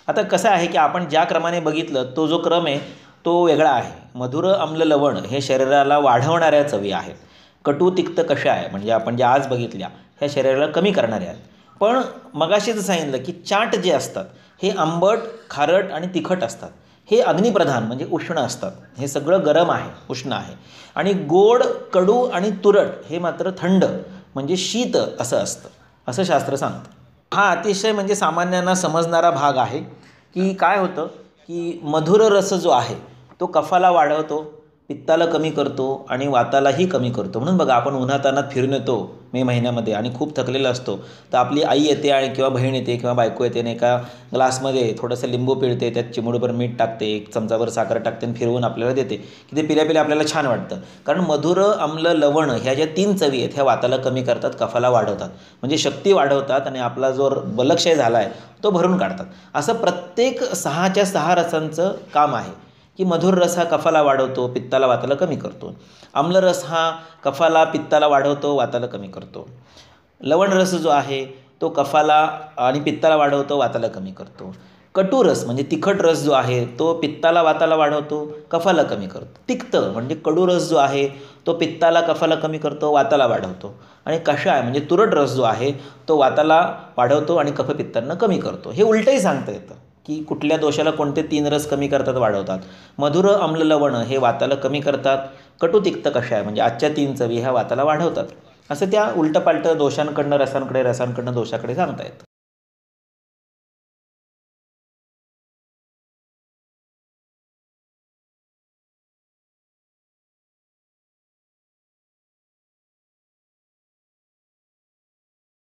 आता कसं आहे की आपण ज्या क्रमाने बघितलं तो जो क्रम आहे तो वेगळा आहे. मधुर आम्ल लवण हे शरीराला वाढवणाऱ्या चवी आहेत. कटू तिक्त कषाय म्हणजे आपण ज्या आज बघितल्या ह्या शरीराला कमी करणाऱ्या आहेत. पण मगाशीच सांगितलं की चाट जे असतात हे आंबट, खारट आणि तिखट असतात. हे अग्निप्रधान म्हणजे उष्ण असतात. हे सगळं गरम आहे, उष्ण आहे. आणि गोड, कडू आणि तुरट हे मात्र थंड म्हणजे शीत असं असतं, असं शास्त्र सांगतं. हा अतिशय म्हणजे सामान्यांना समजणारा भाग आहे की काय होतं की मधुर रस जो आहे तो कफाला वाढवतो, पित्ताला कमी करतो आणि वातालाही कमी करतो. म्हणून बघा आपण उन्हातान्हात फिरून येतो मे महिन्यामध्ये आणि खूप थकलेला असतो, तर आपली आई येते आणि किंवा बहीण येते किंवा बायको येते आणि एका ग्लासमध्ये थोडंसं लिंबू पिळते, त्यात चिमूटभर मीठ टाकते, एक चमचाभर साखर टाकते आणि फिरवून आपल्याला देते की ते पिल्या आपल्याला छान वाटतं. कारण मधुर, आम्ल, लवण ह्या ज्या 3 चवी आहेत ह्या वाताला कमी करतात, कफाला वाढवतात, म्हणजे शक्ती वाढवतात आणि आपला जो बलक्षय झाला आहे तो भरून काढतात. असं प्रत्येक 6च्या 6 रसांचं काम आहे की मधुर रस हा कफाला वाढवतो, पित्ताला वाताला कमी करतो. आम्ल रस हा कफाला, पित्ताला वाढवतो, वाताला कमी करतो. लवण रस जो आहे तो कफाला आणि पित्ताला वाढवतो, वाताला कमी करतो. कटू रस म्हणजे तिखट रस जो आहे तो पित्ताला, वाताला वाढवतो, कफाला कमी करतो. तिक्त म्हणजे कडू रस जो आहे तो पित्ताला, कफाला कमी करतो, वाताला वाढवतो. आणि कषाय म्हणजे तुरट रस जो आहे तो वाताला वाढवतो आणि कफपित्तांना कमी करतो. हे उलटंही सांगता येतं की कुठल्या दोषाला कोणते 3 रस कमी करतात, वाढवतात. मधुर, आम्ल, लवण हे वाताला कमी करतात. कटू, तिक्त, कषाय म्हणजे आजच्या 3 चवी ह्या वाताला वाढवतात. असं त्या उलटपालट दोषांकडनं रसांकडे, रसांकडनं दोषाकडे सांगता येतं.